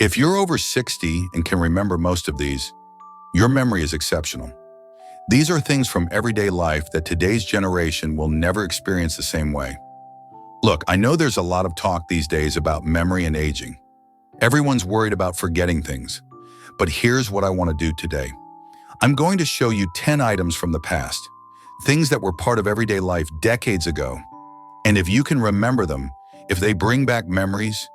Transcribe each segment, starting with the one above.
If you're over 60 and can remember most of these, your memory is exceptional. These are things from everyday life that today's generation will never experience the same way. Look, I know there's a lot of talk these days about memory and aging. Everyone's worried about forgetting things. But here's what I want to do today. I'm going to show you 10 items from the past, things that were part of everyday life decades ago. And if you can remember them, if they bring back memories,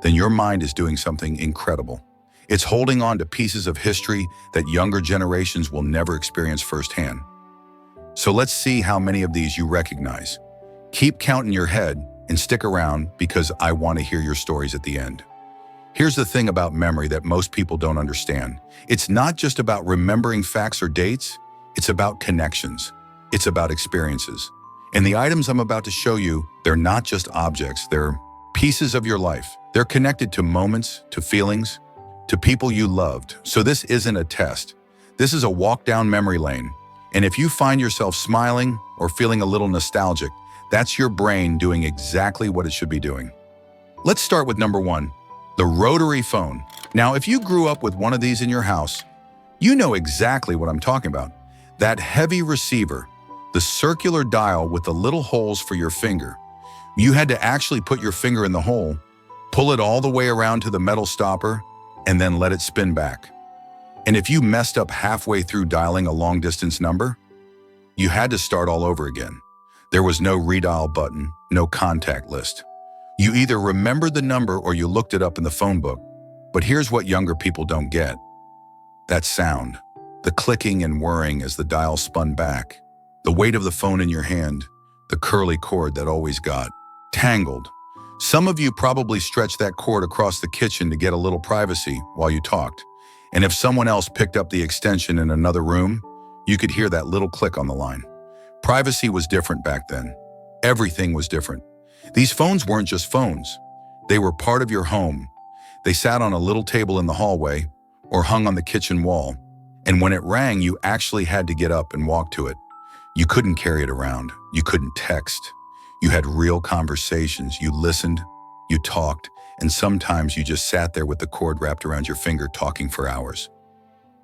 then your mind is doing something incredible. It's holding on to pieces of history that younger generations will never experience firsthand. So let's see how many of these you recognize. Keep count in your head and stick around because I want to hear your stories at the end. Here's the thing about memory that most people don't understand. It's not just about remembering facts or dates, it's about connections. It's about experiences. And the items I'm about to show you, they're not just objects, they're pieces of your life. They're connected to moments, to feelings, to people you loved. So this isn't a test. This is a walk down memory lane. And if you find yourself smiling or feeling a little nostalgic, that's your brain doing exactly what it should be doing. Let's start with number 1, the rotary phone. Now, if you grew up with one of these in your house, you know exactly what I'm talking about. That heavy receiver, the circular dial with the little holes for your finger. You had to actually put your finger in the hole, pull it all the way around to the metal stopper, and then let it spin back. And if you messed up halfway through dialing a long-distance number, you had to start all over again. There was no redial button, no contact list. You either remembered the number or you looked it up in the phone book. But here's what younger people don't get. That sound, the clicking and whirring as the dial spun back, the weight of the phone in your hand, the curly cord that always got tangled. Some of you probably stretched that cord across the kitchen to get a little privacy while you talked. And if someone else picked up the extension in another room, you could hear that little click on the line. Privacy was different back then. Everything was different. These phones weren't just phones. They were part of your home. They sat on a little table in the hallway or hung on the kitchen wall. And when it rang, you actually had to get up and walk to it. You couldn't carry it around. You couldn't text. You had real conversations. You listened, you talked, and sometimes you just sat there with the cord wrapped around your finger talking for hours.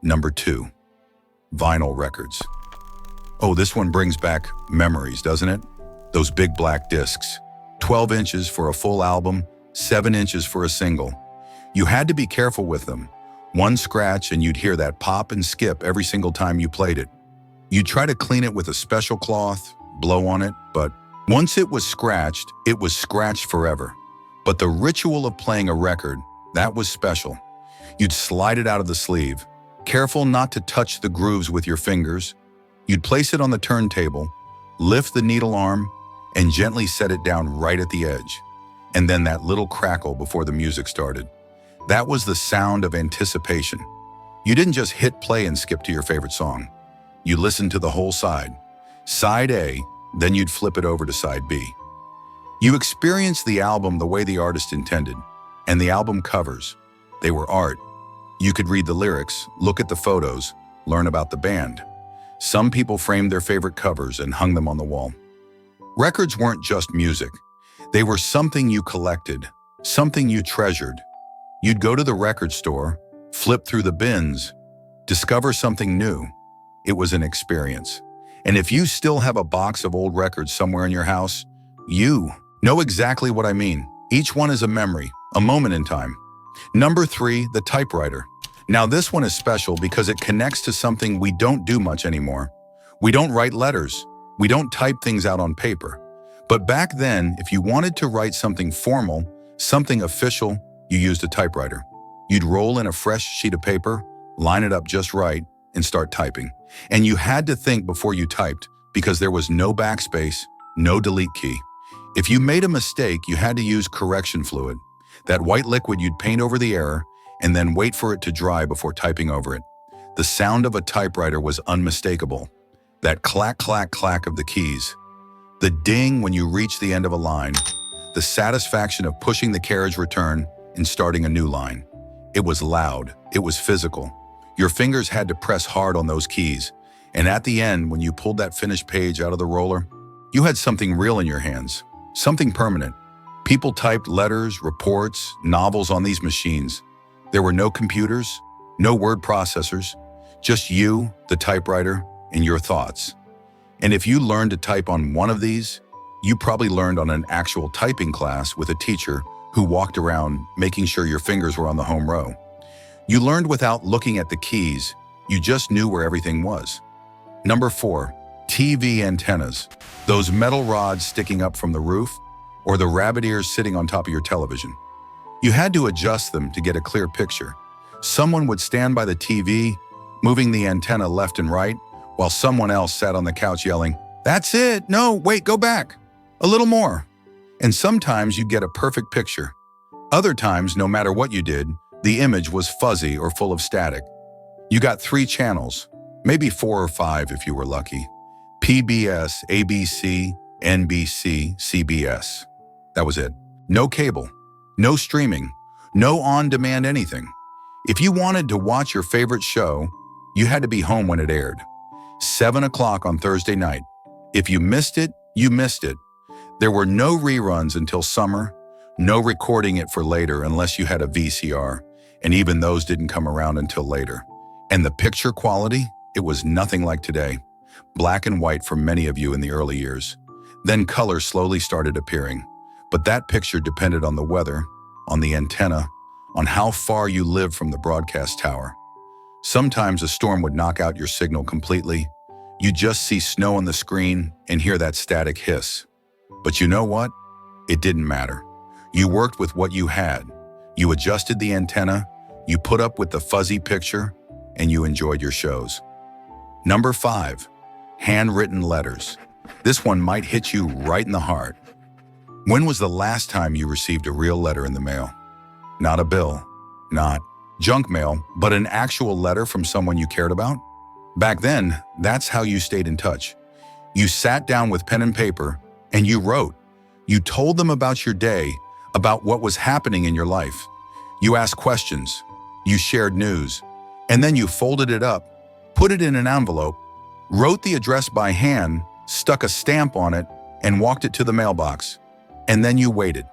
Number 2, vinyl records. Oh, this one brings back memories, doesn't it? Those big black discs. 12 inches for a full album, 7 inches for a single. You had to be careful with them. One scratch and you'd hear that pop and skip every single time you played it. You'd try to clean it with a special cloth, blow on it, but once it was scratched forever. But the ritual of playing a record, that was special. You'd slide it out of the sleeve, careful not to touch the grooves with your fingers. You'd place it on the turntable, lift the needle arm, and gently set it down right at the edge. And then that little crackle before the music started. That was the sound of anticipation. You didn't just hit play and skip to your favorite song. You listened to the whole side. Side A, then you'd flip it over to side B. You experienced the album the way the artist intended, and the album covers. They were art. You could read the lyrics, look at the photos, learn about the band. Some people framed their favorite covers and hung them on the wall. Records weren't just music. They were something you collected, something you treasured. You'd go to the record store, flip through the bins, discover something new. It was an experience. And if you still have a box of old records somewhere in your house, you know exactly what I mean. Each one is a memory, a moment in time. Number 3, the typewriter. Now this one is special because it connects to something we don't do much anymore. We don't write letters. We don't type things out on paper. But back then, if you wanted to write something formal, something official, you used a typewriter. You'd roll in a fresh sheet of paper, line it up just right, and start typing. And you had to think before you typed because there was no backspace, no delete key. If you made a mistake, you had to use correction fluid, that white liquid you'd paint over the error and then wait for it to dry before typing over it. The sound of a typewriter was unmistakable. That clack, clack, clack of the keys. The ding when you reached the end of a line. The satisfaction of pushing the carriage return and starting a new line. It was loud. It was physical. Your fingers had to press hard on those keys. And at the end, when you pulled that finished page out of the roller, you had something real in your hands, something permanent. People typed letters, reports, novels on these machines. There were no computers, no word processors, just you, the typewriter, and your thoughts. And if you learned to type on one of these, you probably learned on an actual typing class with a teacher who walked around making sure your fingers were on the home row. You learned without looking at the keys, you just knew where everything was. Number 4, TV antennas. Those metal rods sticking up from the roof, or the rabbit ears sitting on top of your television. You had to adjust them to get a clear picture. Someone would stand by the TV, moving the antenna left and right, while someone else sat on the couch yelling, "That's it! No, wait, go back! A little more!" And sometimes you'd get a perfect picture. Other times, no matter what you did, the image was fuzzy or full of static. You got 3 channels, maybe 4 or 5 if you were lucky. PBS, ABC, NBC, CBS. That was it. No cable, no streaming, no on-demand anything. If you wanted to watch your favorite show, you had to be home when it aired. 7 o'clock on Thursday night. If you missed it, you missed it. There were no reruns until summer, no recording it for later unless you had a VCR, and even those didn't come around until later. And the picture quality, it was nothing like today. Black and white for many of you in the early years. Then color slowly started appearing. But that picture depended on the weather, on the antenna, on how far you lived from the broadcast tower. Sometimes a storm would knock out your signal completely. You'd just see snow on the screen and hear that static hiss. But you know what? It didn't matter. You worked with what you had. You adjusted the antenna, you put up with the fuzzy picture, and you enjoyed your shows. Number 5, handwritten letters. This one might hit you right in the heart. When was the last time you received a real letter in the mail? Not a bill, not junk mail, but an actual letter from someone you cared about? Back then, that's how you stayed in touch. You sat down with pen and paper and you wrote. You told them about your day, about what was happening in your life. You asked questions, you shared news, and then you folded it up, put it in an envelope, wrote the address by hand, stuck a stamp on it, and walked it to the mailbox. And then you waited.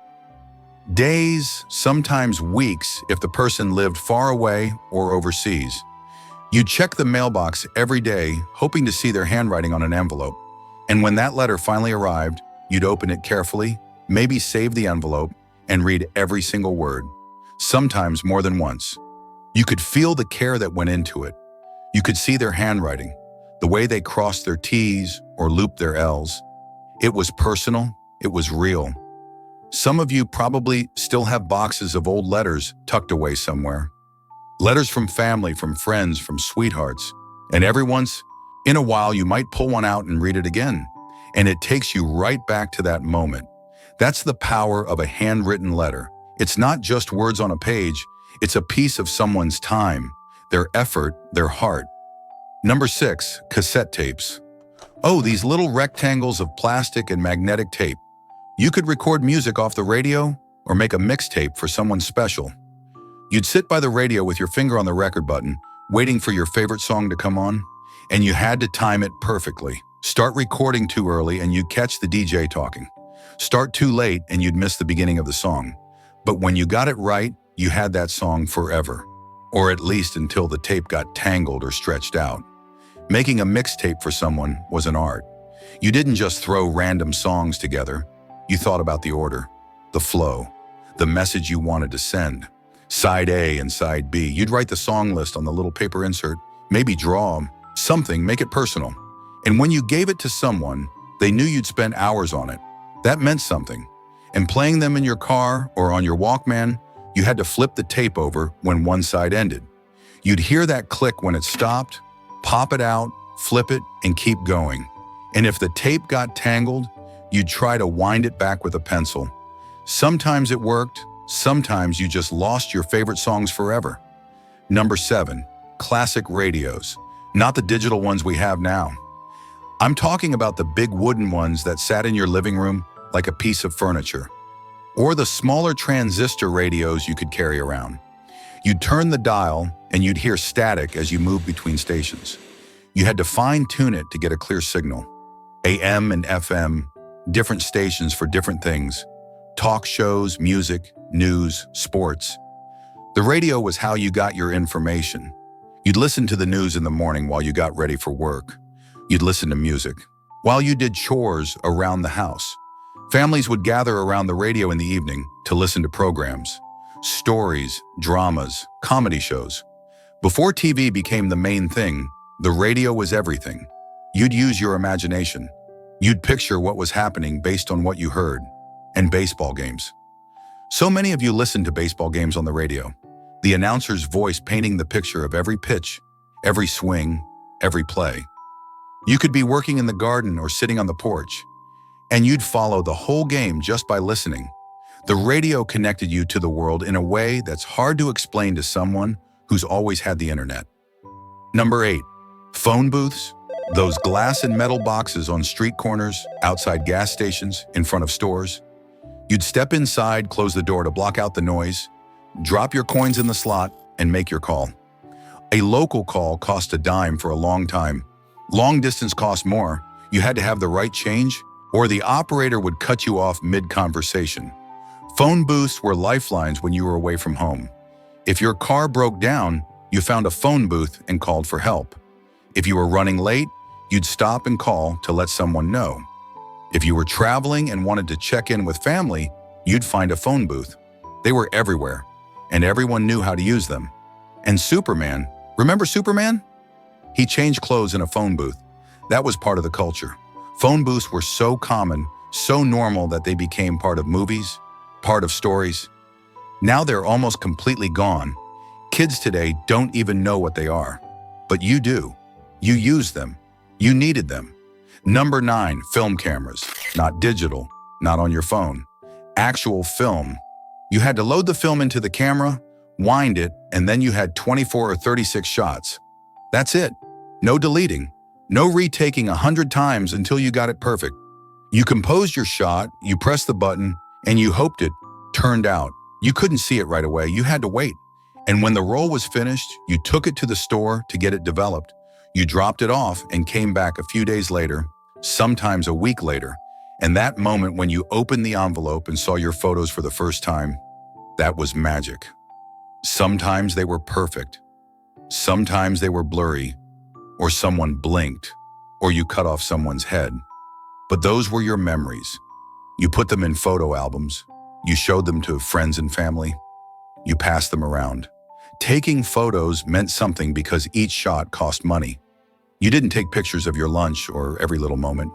Days, sometimes weeks, if the person lived far away or overseas. You'd check the mailbox every day, hoping to see their handwriting on an envelope. And when that letter finally arrived, you'd open it carefully, maybe save the envelope, and read every single word, sometimes more than once. You could feel the care that went into it. You could see their handwriting, the way they crossed their T's or looped their L's. It was personal, it was real. Some of you probably still have boxes of old letters tucked away somewhere. Letters from family, from friends, from sweethearts. And every once in a while, you might pull one out and read it again. And it takes you right back to that moment. That's the power of a handwritten letter. It's not just words on a page. It's a piece of someone's time, their effort, their heart. Number 6, cassette tapes. Oh, these little rectangles of plastic and magnetic tape. You could record music off the radio or make a mixtape for someone special. You'd sit by the radio with your finger on the record button, waiting for your favorite song to come on, and you had to time it perfectly. Start recording too early and you'd catch the DJ talking. Start too late and you'd miss the beginning of the song. But when you got it right, you had that song forever, or at least until the tape got tangled or stretched out. Making a mixtape for someone was an art. You didn't just throw random songs together. You thought about the order, the flow, the message you wanted to send. Side A and side B. You'd write the song list on the little paper insert, maybe draw something, make it personal. And when you gave it to someone, they knew you'd spent hours on it. That meant something. And playing them in your car or on your Walkman, you had to flip the tape over when one side ended. You'd hear that click when it stopped, pop it out, flip it, and keep going. And if the tape got tangled, you'd try to wind it back with a pencil. Sometimes it worked, sometimes you just lost your favorite songs forever. Number 7, classic radios. Not the digital ones we have now. I'm talking about the big wooden ones that sat in your living room like a piece of furniture. Or the smaller transistor radios you could carry around. You'd turn the dial and you'd hear static as you moved between stations. You had to fine-tune it to get a clear signal. AM and FM, different stations for different things. Talk shows, music, news, sports. The radio was how you got your information. You'd listen to the news in the morning while you got ready for work. You'd listen to music while you did chores around the house. Families would gather around the radio in the evening to listen to programs, stories, dramas, comedy shows. Before TV became the main thing, the radio was everything. You'd use your imagination. You'd picture what was happening based on what you heard. And baseball games. So many of you listened to baseball games on the radio. The announcer's voice painting the picture of every pitch, every swing, every play. You could be working in the garden or sitting on the porch, and you'd follow the whole game just by listening. The radio connected you to the world in a way that's hard to explain to someone who's always had the internet. Number 8, phone booths. Those glass and metal boxes on street corners, outside gas stations, in front of stores. You'd step inside, close the door to block out the noise, drop your coins in the slot, and make your call. A local call cost a dime for a long time. Long distance cost more. You had to have the right change, or the operator would cut you off mid-conversation. Phone booths were lifelines when you were away from home. If your car broke down, you found a phone booth and called for help. If you were running late, you'd stop and call to let someone know. If you were traveling and wanted to check in with family, you'd find a phone booth. They were everywhere, and everyone knew how to use them. And Superman, remember Superman? He changed clothes in a phone booth. That was part of the culture. Phone booths were so common, so normal that they became part of movies, part of stories. Now they're almost completely gone. Kids today don't even know what they are. But you do. You use them. You needed them. Number 9, film cameras. Not digital, not on your phone. Actual film. You had to load the film into the camera, wind it, and then you had 24 or 36 shots. That's it. No deleting. No retaking 100 times until you got it perfect. You composed your shot, you pressed the button, and you hoped it turned out. You couldn't see it right away. You had to wait. And when the roll was finished, you took it to the store to get it developed. You dropped it off and came back a few days later, sometimes a week later, and that moment when you opened the envelope and saw your photos for the first time, that was magic. Sometimes they were perfect. Sometimes they were blurry, or someone blinked, or you cut off someone's head. But those were your memories. You put them in photo albums. You showed them to friends and family. You passed them around. Taking photos meant something because each shot cost money. You didn't take pictures of your lunch or every little moment.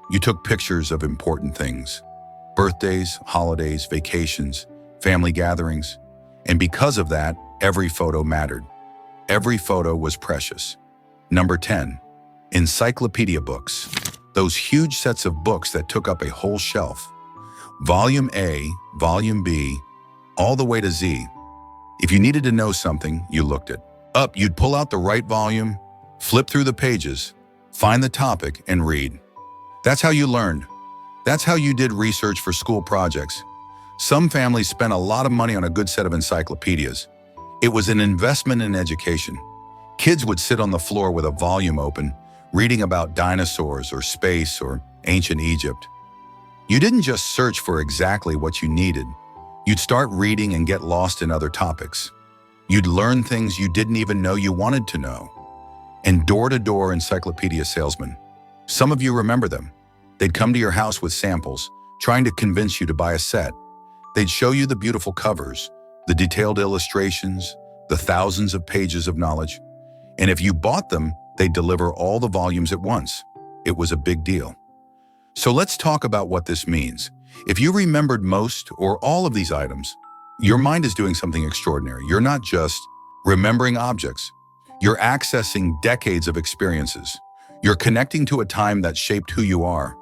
You took pictures of important things. Birthdays, holidays, vacations, family gatherings. And because of that, every photo mattered. Every photo was precious. Number 10, encyclopedia books. Those huge sets of books that took up a whole shelf. Volume A, Volume B, all the way to Z. If you needed to know something, you looked it up. You'd pull out the right volume, flip through the pages, find the topic, and read. That's how you learned. That's how you did research for school projects. Some families spent a lot of money on a good set of encyclopedias. It was an investment in education. Kids would sit on the floor with a volume open, reading about dinosaurs or space or ancient Egypt. You didn't just search for exactly what you needed. You'd start reading and get lost in other topics. You'd learn things you didn't even know you wanted to know. And door-to-door encyclopedia salesmen. Some of you remember them. They'd come to your house with samples, trying to convince you to buy a set. They'd show you the beautiful covers, the detailed illustrations, the thousands of pages of knowledge. And if you bought them, they'd deliver all the volumes at once. It was a big deal. So let's talk about what this means. If you remembered most or all of these items, your mind is doing something extraordinary. You're not just remembering objects. You're accessing decades of experiences. You're connecting to a time that shaped who you are.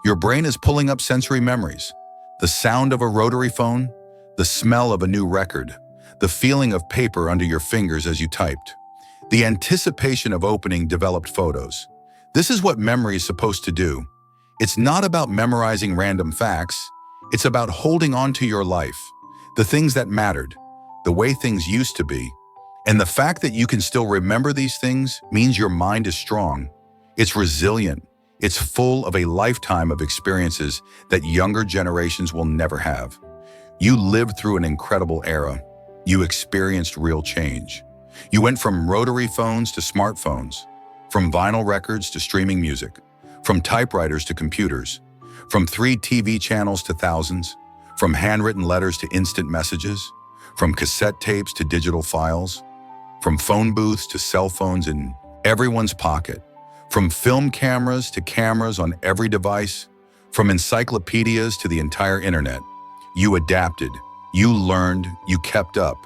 Your brain is pulling up sensory memories. The sound of a rotary phone, the smell of a new record, the feeling of paper under your fingers as you typed, the anticipation of opening developed photos. This is what memory is supposed to do. It's not about memorizing random facts. It's about holding on to your life, the things that mattered, the way things used to be. And the fact that you can still remember these things means your mind is strong. It's resilient. It's full of a lifetime of experiences that younger generations will never have. You lived through an incredible era. You experienced real change. You went from rotary phones to smartphones, from vinyl records to streaming music, from typewriters to computers, from 3 TV channels to thousands, from handwritten letters to instant messages, from cassette tapes to digital files, from phone booths to cell phones in everyone's pocket, from film cameras to cameras on every device, from encyclopedias to the entire internet. You adapted, you learned, you kept up.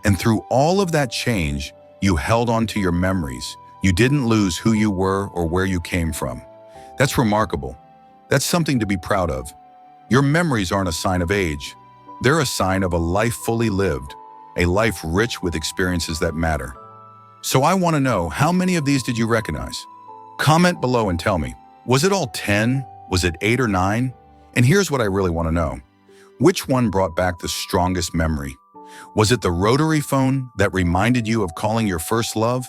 And through all of that change, you held on to your memories. You didn't lose who you were or where you came from. That's remarkable. That's something to be proud of. Your memories aren't a sign of age. They're a sign of a life fully lived, a life rich with experiences that matter. So I want to know, how many of these did you recognize? Comment below and tell me, was it all 10? Was it 8 or 9? And here's what I really want to know. Which one brought back the strongest memory? Was it the rotary phone that reminded you of calling your first love?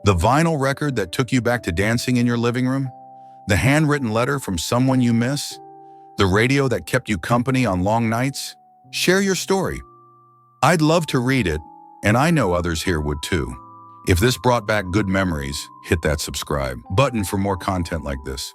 The vinyl record that took you back to dancing in your living room? The handwritten letter from someone you miss? The radio that kept you company on long nights? Share your story. I'd love to read it, and I know others here would too. If this brought back good memories, hit that subscribe button for more content like this.